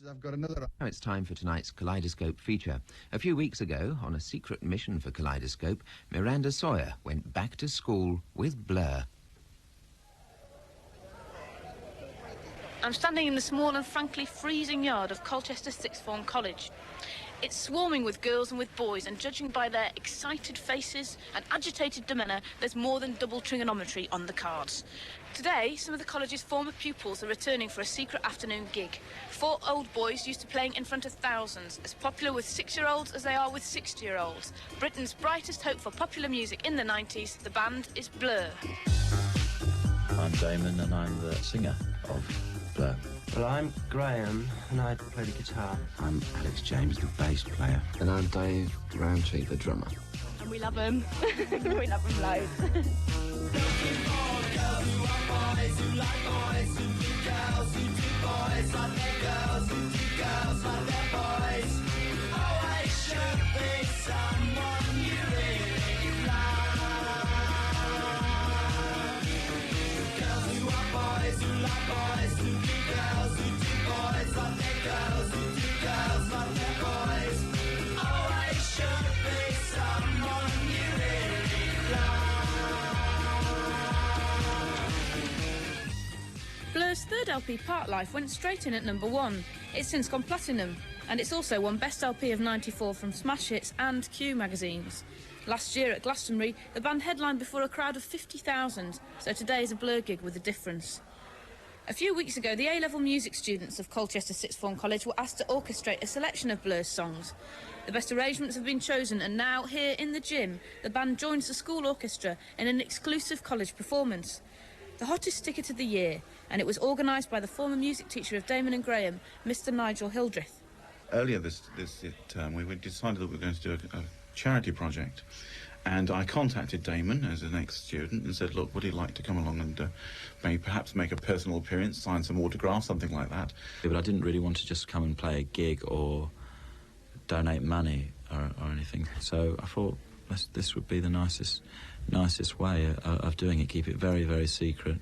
I've got another... Now it's time for tonight's Kaleidoscope feature. A few weeks ago, on a secret mission for Kaleidoscope, Miranda Sawyer went back to school with Blur. I'm standing in the small and frankly freezing yard of Colchester Sixth Form College. It's swarming with girls and with boys, and judging by their excited faces and agitated demeanour, there's more than double trigonometry on the cards. Today, some of the college's former pupils are returning for a secret afternoon gig. 4 old boys used to playing in front of thousands, as popular with 6-year-olds as they are with 60-year-olds. Britain's brightest hope for popular music in the 90s, the band is Blur. I'm Damon and I'm the singer of Blur. Well, I'm Graham and I play the guitar. I'm Alex James, the bass player. And I'm Dave Rowntree, the drummer. And we love them. We love them loads. Blur's third LP, Part Life, went straight in at #1. It's since gone platinum, and it's also won Best LP of '94 from Smash Hits and Q magazines. Last year at Glastonbury, the band headlined before a crowd of 50,000, so today is a Blur gig with a difference. A few weeks ago, the A-level music students of Colchester Sixth Form College were asked to orchestrate a selection of Blur's songs. The best arrangements have been chosen, and now, here in the gym, the band joins the school orchestra in an exclusive college performance. The hottest sticker of the year, and it was organised by the former music teacher of Damon and Graham, Mr Hilldreth. Earlier this term, we decided that we were going to do a charity project, and I contacted Damon as an ex-student and said, look, would he like to come along and perhaps make a personal appearance, sign some autographs, something like that. But I didn't really want to just come and play a gig or donate money or anything, so I thought this would be the nicest way of doing it. Keep it very, very secret.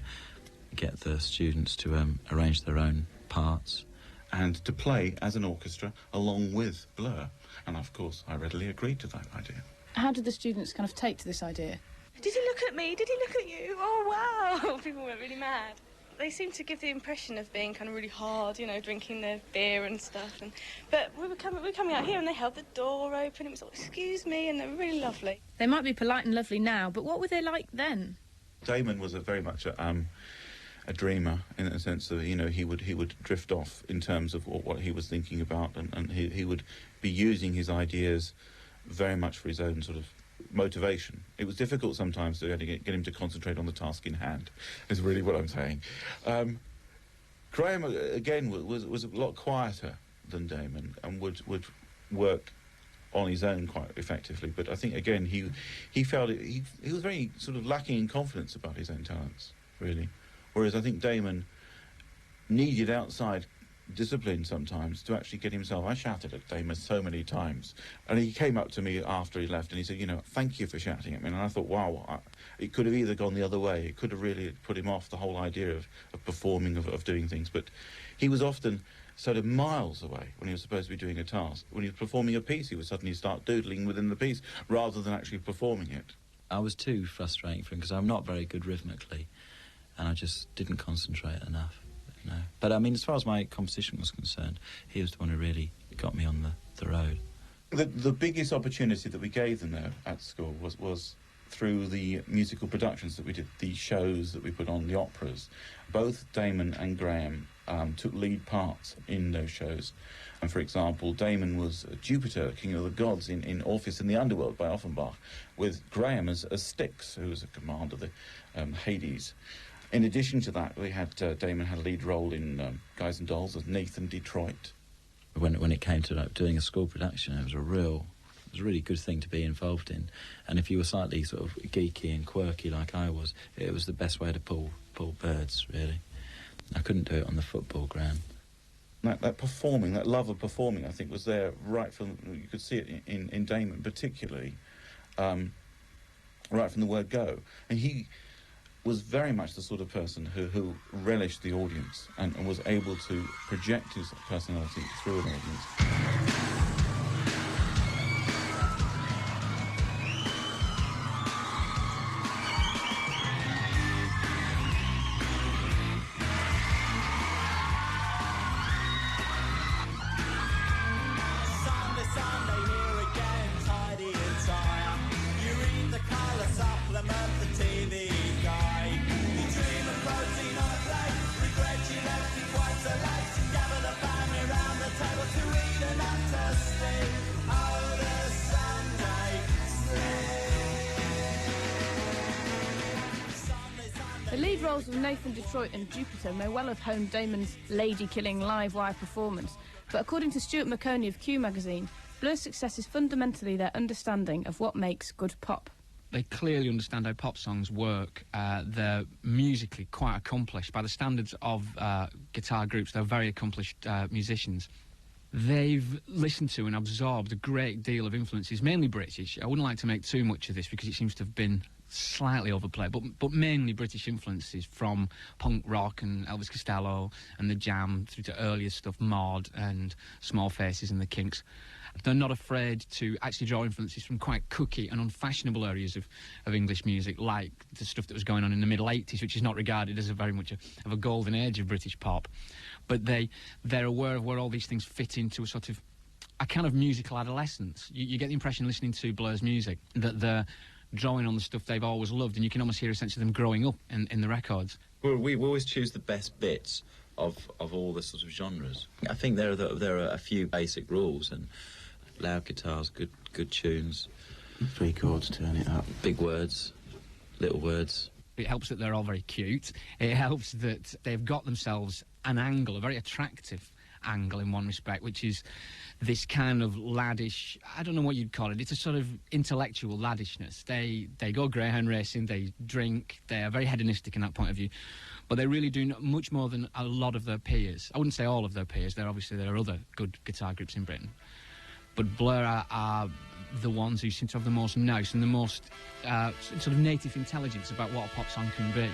Get the students to arrange their own parts. And to play as an orchestra along with Blur. And of course, I readily agreed to that idea. How did the students kind of take to this idea? Did he look at me? Did he look at you? Oh, wow! People went really mad. They seemed to give the impression of being kind of really hard, you know, drinking their beer and stuff. But we were coming out here and they held the door open. It was all, excuse me, and they were really lovely. They might be polite and lovely now, but what were they like then? Damon was very much a dreamer, in the sense that, you know, he would drift off in terms of what he was thinking about, and he would be using his ideas very much for his own sort of motivation. It was difficult sometimes to get him to concentrate on the task in hand, is really what I'm saying. Graham, again, was a lot quieter than Damon and would work on his own quite effectively, but I think, again, he felt he was very sort of lacking in confidence about his own talents, really. Whereas I think Damon needed outside discipline sometimes to actually get himself... I shouted at Damon so many times, and he came up to me after he left and he said, you know, thank you for shouting at me. And I thought, wow, it could have either gone the other way. It could have really put him off the whole idea of performing, of doing things. But he was often sort of miles away when he was supposed to be doing a task. When he was performing a piece, he would suddenly start doodling within the piece rather than actually performing it. I was too frustrating for him because I'm not very good rhythmically, and I just didn't concentrate enough. No. But, I mean, as far as my composition was concerned, he was the one who really got me on the road. The biggest opportunity that we gave them, though, at school was through the musical productions that we did, the shows that we put on, the operas. Both Damon and Graham took lead parts in those shows. And, for example, Damon was Jupiter, King of the Gods, in Orpheus in the Underworld by Offenbach, with Graham as Styx, who was a commander of the Hades. In addition to that, we had Damon had a lead role in Guys and Dolls as Nathan Detroit. When it came to doing a school production, it was a really good thing to be involved in. And if you were slightly sort of geeky and quirky like I was, it was the best way to pull birds, really. I couldn't do it on the football ground. That performing, that love of performing, I think, was there right from... You could see it in Damon particularly, right from the word go. And he was very much the sort of person who relished the audience and was able to project his personality through an audience. The lead roles of Nathan Detroit and Jupiter may well have honed Damon's lady-killing live wire performance, but according to Stuart McConey of Q magazine, Blur's success is fundamentally their understanding of what makes good pop. They clearly understand how pop songs work. They're musically quite accomplished. By the standards of guitar groups, they're very accomplished musicians. They've listened to and absorbed a great deal of influences, mainly British. I wouldn't like to make too much of this because it seems to have been slightly overplayed, but mainly British influences from punk rock and Elvis Costello and The Jam through to earlier stuff, Maud and Small Faces and The Kinks. They're not afraid to actually draw influences from quite cookie and unfashionable areas of English music, like the stuff that was going on in the middle 80s, which is not regarded as very much of a golden age of British pop. But they're aware of where all these things fit into a kind of musical adolescence. You get the impression listening to Blur's music that they're drawing on the stuff they've always loved, and you can almost hear a sense of them growing up in the records. Well, we always choose the best bits of all the sort of genres. I think there are a few basic rules, and loud guitars, good tunes. 3 chords, turn it up. Big words, little words. It helps that they're all very cute. It helps that they've got themselves an angle, a very attractive angle in one respect, which is this kind of laddish, I don't know what you'd call it, it's a sort of intellectual laddishness. They go greyhound racing, they drink, they are very hedonistic in that point of view, but they really do much more than a lot of their peers. I wouldn't say all of their peers, there are other good guitar groups in Britain, but Blur are the ones who seem to have the most nous and the most sort of native intelligence about what a pop song can be.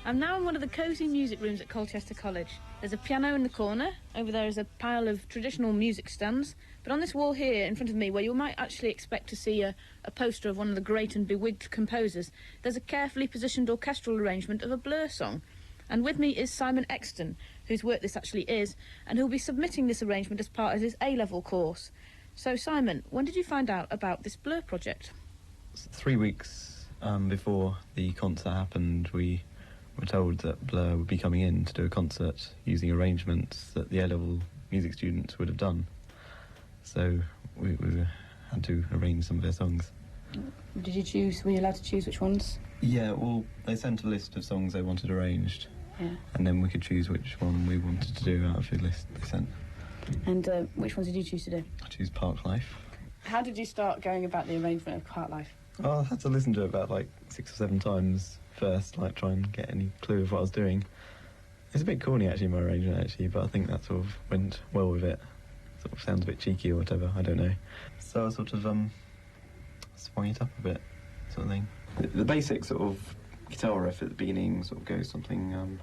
I'm now in one of the cosy music rooms at Colchester College. There's a piano in the corner. Over there is a pile of traditional music stands. But on this wall here in front of me, where you might actually expect to see a poster of one of the great and bewigged composers, there's a carefully positioned orchestral arrangement of a Blur song. And with me is Simon Exton, whose work this actually is, and who'll be submitting this arrangement as part of his A-level course. So, Simon, when did you find out about this Blur project? 3 weeks before the concert happened, we were told that Blur would be coming in to do a concert using arrangements that the A-level music students would have done. So we had to arrange some of their songs. Were you allowed to choose which ones? Yeah, well, they sent a list of songs they wanted arranged, and then we could choose which one we wanted to do out of the list they sent. And which ones did you choose to do? I choose Park Life. How did you start going about the arrangement of Park Life? Oh, I had to listen to it about 6 or 7 times first, try and get any clue of what I was doing. It's a bit corny actually, my arrangement actually, but I think that sort of went well with it. Sort of sounds a bit cheeky or whatever, I don't know. So I sort of swung it up a bit, sort of thing. The basic sort of guitar riff at the beginning sort of goes something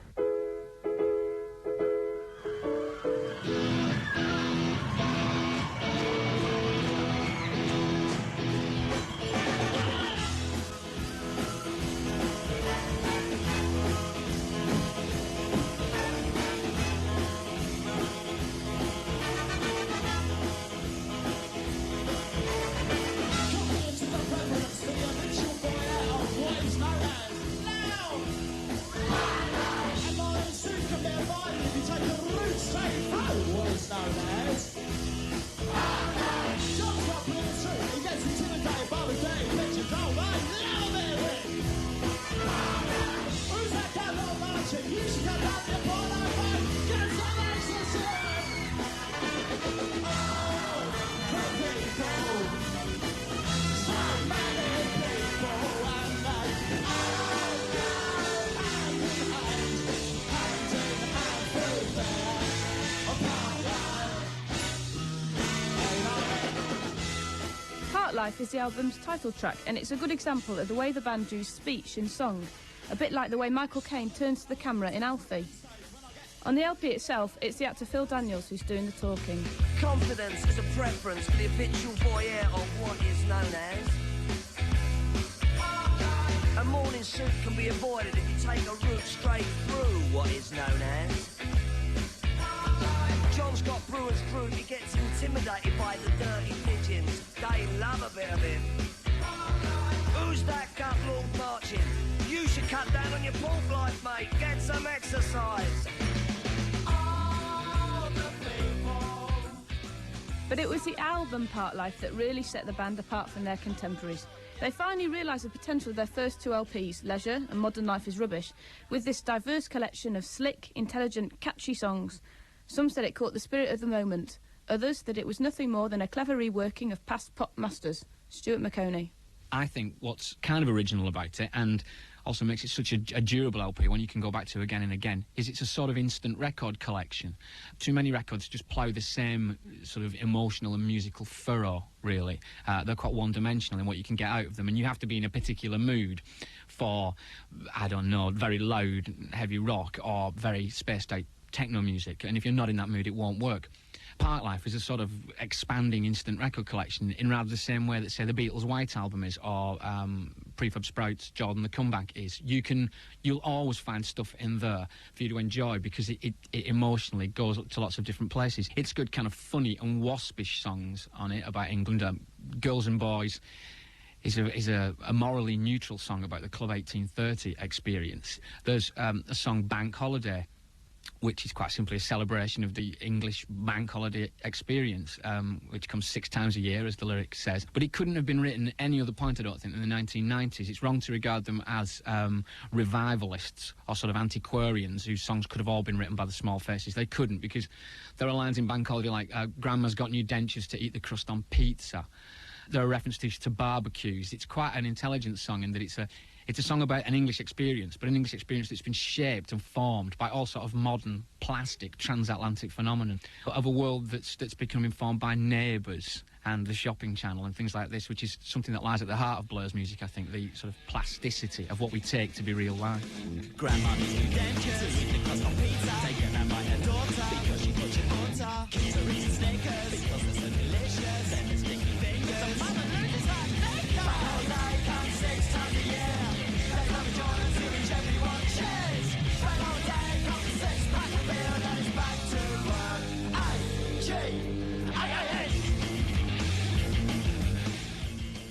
Life is the album's title track, and it's a good example of the way the band use speech in song, a bit like the way Michael Caine turns to the camera in Alfie. On the LP itself, it's the actor Phil Daniels who's doing the talking. Confidence is a preference for the habitual voyeur of what is known as. A morning suit can be avoided if you take a route straight through what is known as. John's got brewer's fruit, he gets intimidated by the dirty pigeons. They love a bit of him. Who's that gut lord marching? You should cut down on your pork life, mate. Get some exercise. But it was the album Part Life that really set the band apart from their contemporaries. They finally realised the potential of their first two LPs, Leisure and Modern Life is Rubbish, with this diverse collection of slick, intelligent, catchy songs. Some said it caught the spirit of the moment. Others that it was nothing more than a clever reworking of past pop masters. Stuart McConey. I think what's kind of original about it, and also makes it such a durable LP, one you can go back to again and again, is it's a sort of instant record collection. Too many records just plough the same sort of emotional and musical furrow, really. They're quite one-dimensional in what you can get out of them, and you have to be in a particular mood for, I don't know, very loud, heavy rock or very spaced-out techno music, and if you're not in that mood, it won't work. Part Life is a sort of expanding instant record collection in rather the same way that, say, the Beatles' White Album is, or Prefab Sprouts' Jordan the Comeback is. You'll always find stuff in there for you to enjoy because it emotionally goes to lots of different places. It's good kind of funny and waspish songs on it about England, Girls and Boys. Is a morally neutral song about the Club 1830 experience. There's a song, Bank Holiday, which is quite simply a celebration of the English bank holiday experience, which comes 6 times a year, as the lyric says. But it couldn't have been written at any other point, I don't think, in the 1990s. It's wrong to regard them as revivalists or sort of antiquarians whose songs could have all been written by the Small Faces. They couldn't, because there are lines in Bank Holiday like, Grandma's got new dentures to eat the crust on pizza. There are references to barbecues. It's quite an intelligent song in that it's a song about an English experience, but an English experience that's been shaped and formed by all sort of modern, plastic, transatlantic phenomenon of a world that's become informed by Neighbours and the Shopping Channel and things like this, which is something that lies at the heart of Blur's music, I think, the sort of plasticity of what we take to be real life. Grandma needs new dentures to eat the crust on pizza. Taken out by her daughter because she got your butter. Kids are eating Snickers because they're so delicious. And the sticky fingers. So mama loses like makeup. My holiday comes 6 times a year.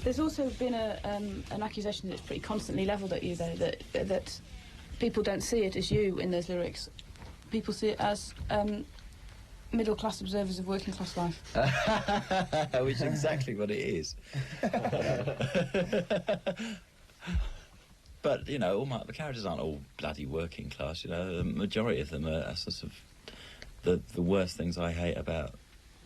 There's also been an accusation that's pretty constantly levelled at you, though, that people don't see it as you in those lyrics. People see it as middle-class observers of working-class life. Which is exactly what it is. But, you know, the characters aren't all bloody working class, you know. The majority of them are sort of the worst things I hate about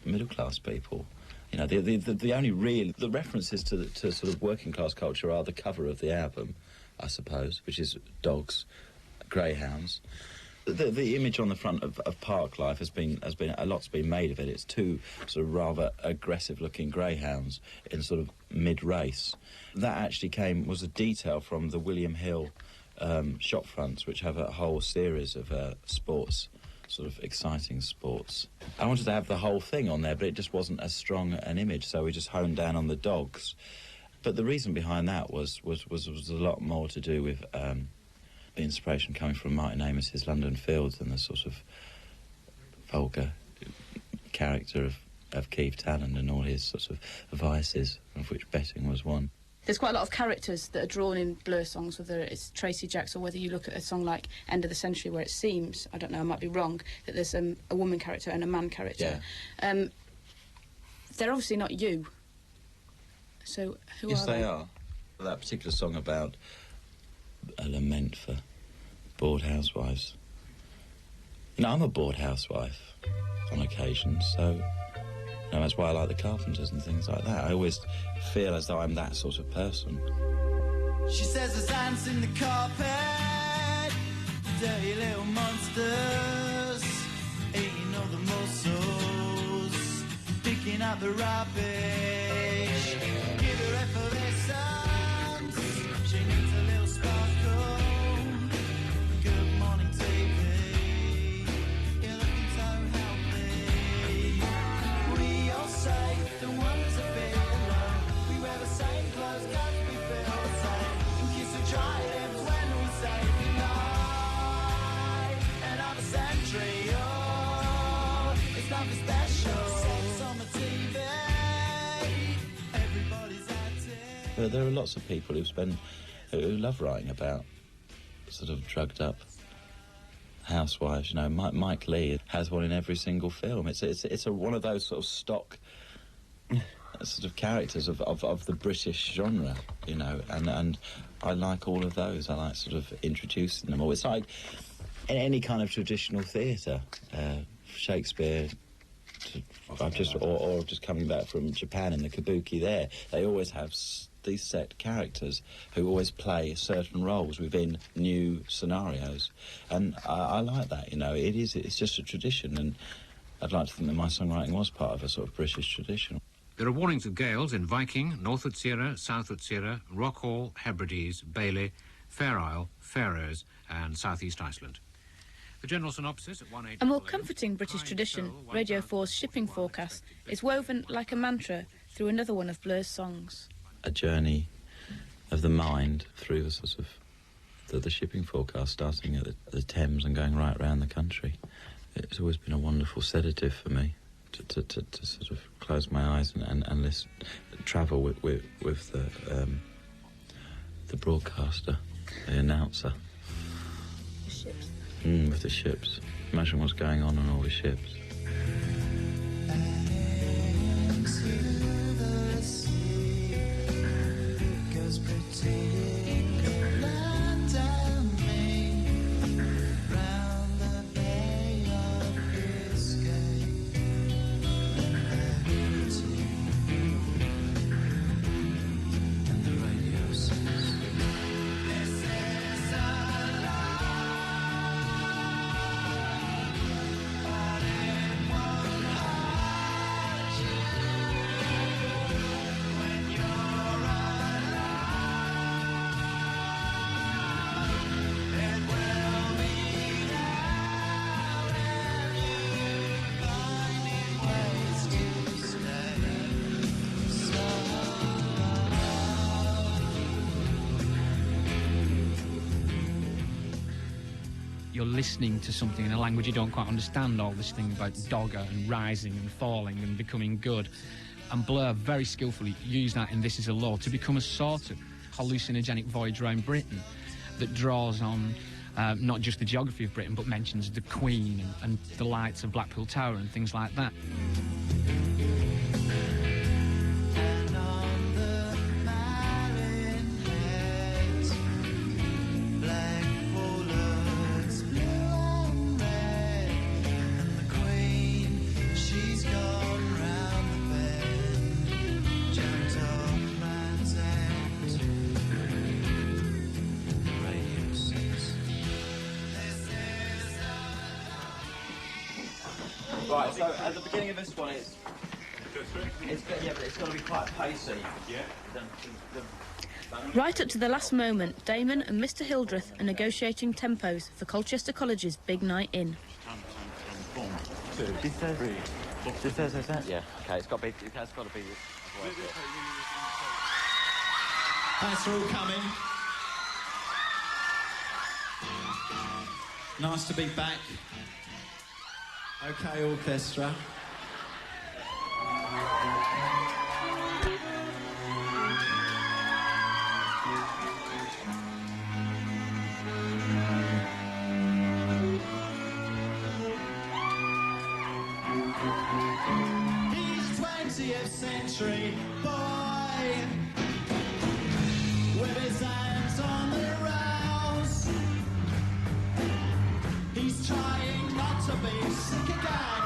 middle-class people. You know, the only real... The references to sort of working-class culture are the cover of the album, I suppose, which is dogs, greyhounds. The image on the front of Park Life has been a lot's been made of it. It's two sort of rather aggressive-looking greyhounds in sort of mid-race. That actually was a detail from the William Hill shop fronts, which have a whole series of sports, sort of exciting sports. I wanted to have the whole thing on there, but it just wasn't as strong an image, so we just honed down on the dogs. But the reason behind that was a lot more to do with the inspiration coming from Martin Amis's London Fields and the sort of vulgar character of Keith Talland and all his sorts of vices, of which betting was one. There's quite a lot of characters that are drawn in Blur songs, whether it's Tracy Jacks or whether you look at a song like End of the Century, where it seems, I don't know, I might be wrong, that there's a woman character and a man character. Yeah. They're obviously not you. So who are they? Yes, they are. That particular song about a lament for bored housewives. You know, I'm a bored housewife on occasion, so... You know, that's why I like the Carpenters and things like that. I always feel as though I'm that sort of person. She says there's ants in the carpet, dirty little monsters, eating all the mussels, picking up the rubbish. Give There are lots of people who love writing about sort of drugged up housewives. You know, Mike Leigh has one in every single film. It's one of those sort of stock sort of characters of the British genre, you know, and I like all of those. I like sort of introducing them all. It's like in any kind of traditional theatre, Shakespeare. Or just coming back from Japan in the kabuki there, they always have these set characters who always play certain roles within new scenarios, and I like that. You know, it's just a tradition, and I'd like to think that my songwriting was part of a sort of British tradition. There are warnings of gales in Viking, North Utsira, South Utsira, Rockhall, Hebrides, Bailey, Fair Isle, Faroes and South East Iceland. The general synopsis at 1:08. A more comforting British tradition, Radio 4's shipping forecast, is woven like a mantra through another one of Blur's songs. A journey of the mind through the sort of the shipping forecast, starting at the Thames and going right around the country. It's always been a wonderful sedative for me to sort of close my eyes and listen, travel with the broadcaster, the announcer. Ships. With the ships. Imagine what's going on all the ships. You're listening to something in a language you don't quite understand, all this thing about dogger and rising and falling and becoming good. And Blur very skillfully used that in This Is a Law to become a sort of hallucinogenic voyage around Britain that draws on not just the geography of Britain, but mentions the Queen and the lights of Blackpool Tower and things like that. Right, so at the beginning of this one, it's got to be quite pacey. Yeah. Right up to the last moment, Damon and Mr Hilldreth are negotiating tempos for Colchester College's big night in. Yeah. Okay, it's got to be. Thanks for all coming. Nice to be back. Okay, orchestra. He's 20th century boy with his hands on the rails. He's trying not to be sick again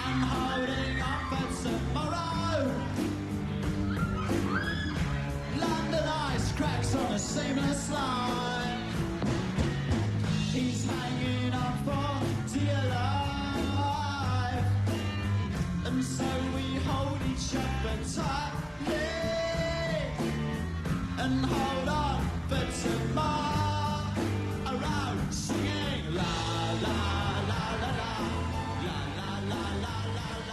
and holding on for tomorrow. London ice cracks on a seamless line. He's hanging on for dear life, and so we hold each other tightly and hold on for tomorrow.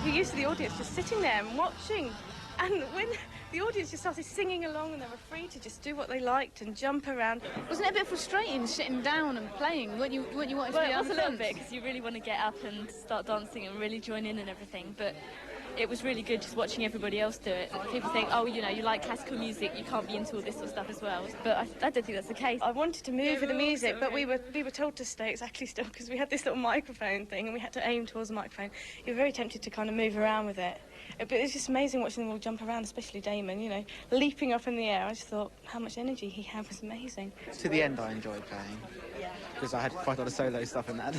We're used to the audience just sitting there and watching, and when the audience just started singing along and they were free to just do what they liked and jump around. Wasn't it a bit frustrating sitting down and playing? Weren't you wanting to be Well, it out was a in little front? bit, because you really want to get up and start dancing and really join in and everything, but it was really good just watching everybody else do it. People think, oh, you know, you like classical music, you can't be into all this sort of stuff as well. But I don't think that's the case. I wanted to move with the music, but we were told to stay exactly still because we had this little microphone thing and we had to aim towards the microphone. You were very tempted to kind of move around with it. But it's just amazing watching them all jump around, especially Damon, you know, leaping up in the air. I just thought how much energy he had was amazing. To the end I enjoyed playing, because I had quite a lot of solo stuff in that.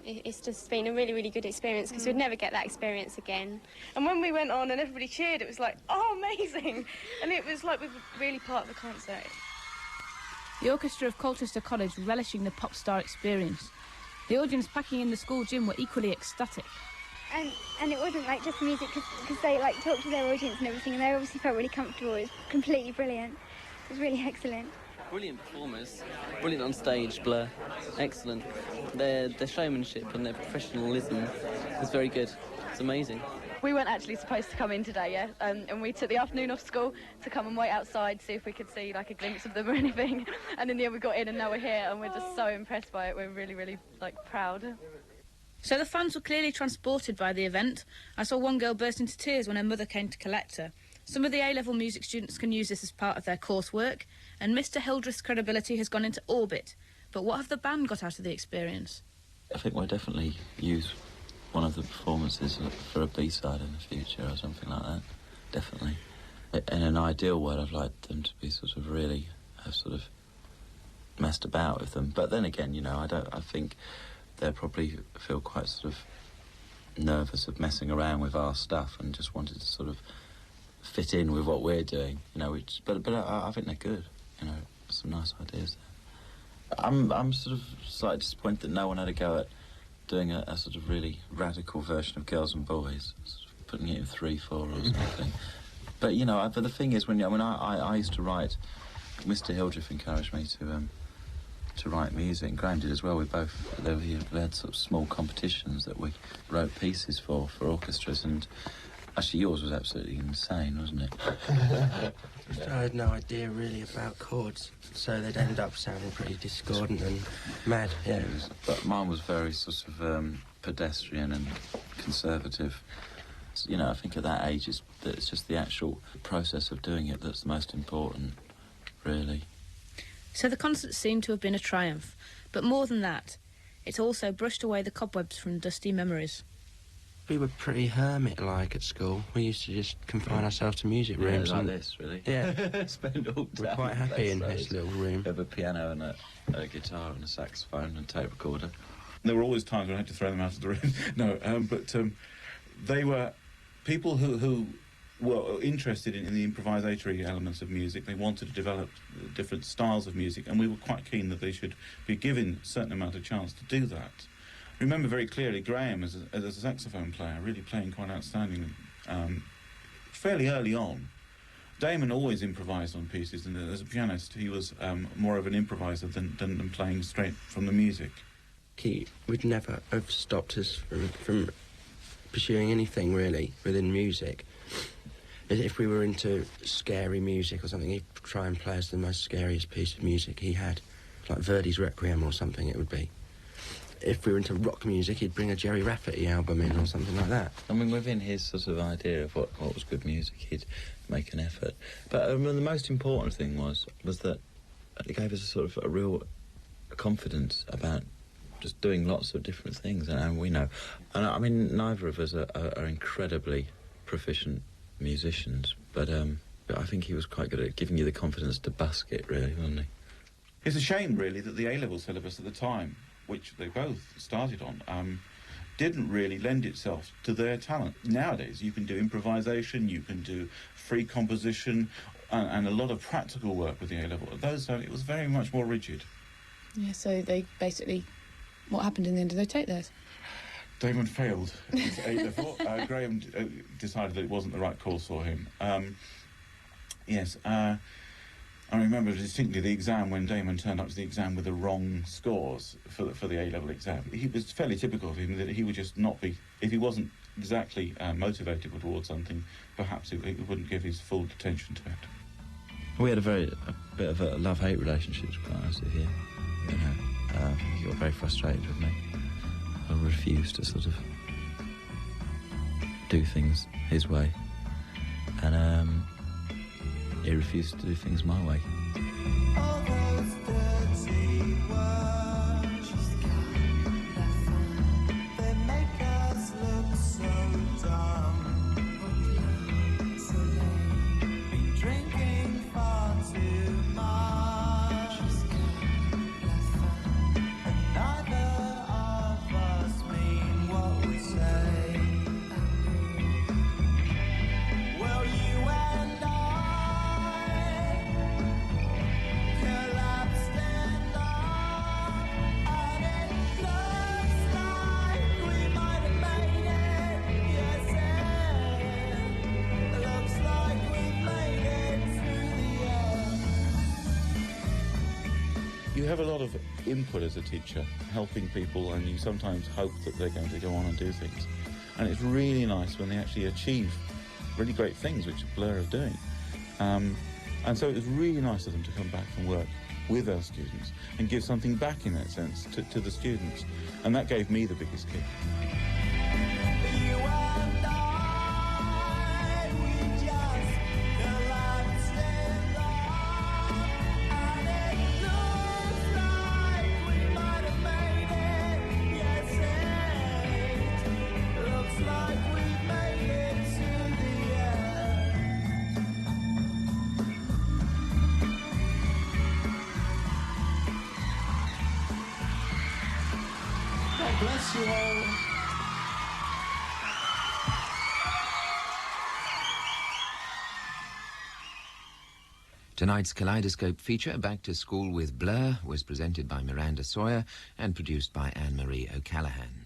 It's just been a really, really good experience because we'd never get that experience again. And when we went on and everybody cheered, it was like, oh, amazing! And it was like we were really part of the concert. The orchestra of Colchester College relishing the pop star experience. The audience packing in the school gym were equally ecstatic. And it wasn't like just music because they like talked to their audience and everything, and they obviously felt really comfortable. It was completely brilliant. It was really excellent. Brilliant performers, brilliant on stage, Blur, excellent. Their showmanship and their professionalism was very good. It's amazing. We weren't actually supposed to come in today, yeah, and we took the afternoon off school to come and wait outside, see if we could see like a glimpse of them or anything. And in the end we got in and now we're here and we're just so impressed by it. We're really, really like proud. So the fans were clearly transported by the event. I saw one girl burst into tears when her mother came to collect her. Some of the A-level music students can use this as part of their coursework, and Mr Hilldreth's credibility has gone into orbit. But what have the band got out of the experience? I think we'll definitely use one of the performances for a B-side in the future or something like that. Definitely. In an ideal world, I'd like them to be sort of really have sort of messed about with them. But then again, you know, I think they'll probably feel quite sort of nervous of messing around with our stuff and just wanted to sort of fit in with what we're doing, you know. But I think they're good, you know. Some nice ideas there. I'm sort of slightly disappointed that no one had a go at doing a sort of really radical version of Girls and Boys, sort of putting it in 3/4 or something. But you know, but the thing is, when I used to write, Mr Hilldreth encouraged me to write music, and Graham did as well. We had sort of small competitions that we wrote pieces for orchestras, and actually yours was absolutely insane, wasn't it? I had no idea really about chords, so they'd end up sounding pretty discordant and mad, yeah. But mine was very sort of pedestrian and conservative. So, you know, I think at that age it's just the actual process of doing it that's the most important, really. So the concert seemed to have been a triumph, but more than that, it also brushed away the cobwebs from dusty memories. We were pretty hermit-like at school. We used to just confine ourselves to music rooms. Like this, really. Yeah. Spend all day. We're quite happy in this little room. We have a piano and a guitar and a saxophone and a tape recorder. There were always times when I had to throw them out of the room. No, but they were people who were interested in the improvisatory elements of music. They wanted to develop different styles of music, and we were quite keen that they should be given a certain amount of chance to do that. I remember very clearly Graham as a saxophone player, really playing quite outstandingly, fairly early on. Damon always improvised on pieces, and as a pianist he was more of an improviser than playing straight from the music. He would never have stopped us from pursuing anything really within music. If we were into scary music or something, he'd try and play us the most scariest piece of music he had, like Verdi's Requiem or something it would be. If we were into rock music, he'd bring a Jerry Rafferty album in or something like that. I mean, within his sort of idea of what was good music, he'd make an effort. But the most important thing was that it gave us a sort of a real confidence about just doing lots of different things, and we know. And I mean, neither of us are incredibly proficient musicians, but I think he was quite good at giving you the confidence to busk it, really, wasn't he? It's a shame, really, that the A-level syllabus at the time, which they both started on, didn't really lend itself to their talent. Nowadays, you can do improvisation, you can do free composition, and a lot of practical work with the A-level. At those times, it was very much more rigid. Yeah, so they basically... What happened in the end? Did they take theirs? Damon failed his A-level. Graham decided that it wasn't the right course for him. Yes, I remember distinctly the exam when Damon turned up to the exam with the wrong scores for the A-level exam. He was fairly typical of him that he would just not be... If he wasn't exactly motivated towards something, perhaps he wouldn't give his full attention to it. We had a bit of a love-hate relationship, to be quite honest with you. You know, he got very frustrated with me. I refused to sort of do things his way, and he refused to do things my way. You have a lot of input as a teacher, helping people, and you sometimes hope that they're going to go on and do things. And it's really nice when they actually achieve really great things, which Blur are doing. And so it was really nice of them to come back and work with our students and give something back, in that sense, to the students. And that gave me the biggest kick. Bless you all. Tonight's Kaleidoscope feature, Back to School with Blur, was presented by Miranda Sawyer and produced by Anne-Marie O'Callaghan.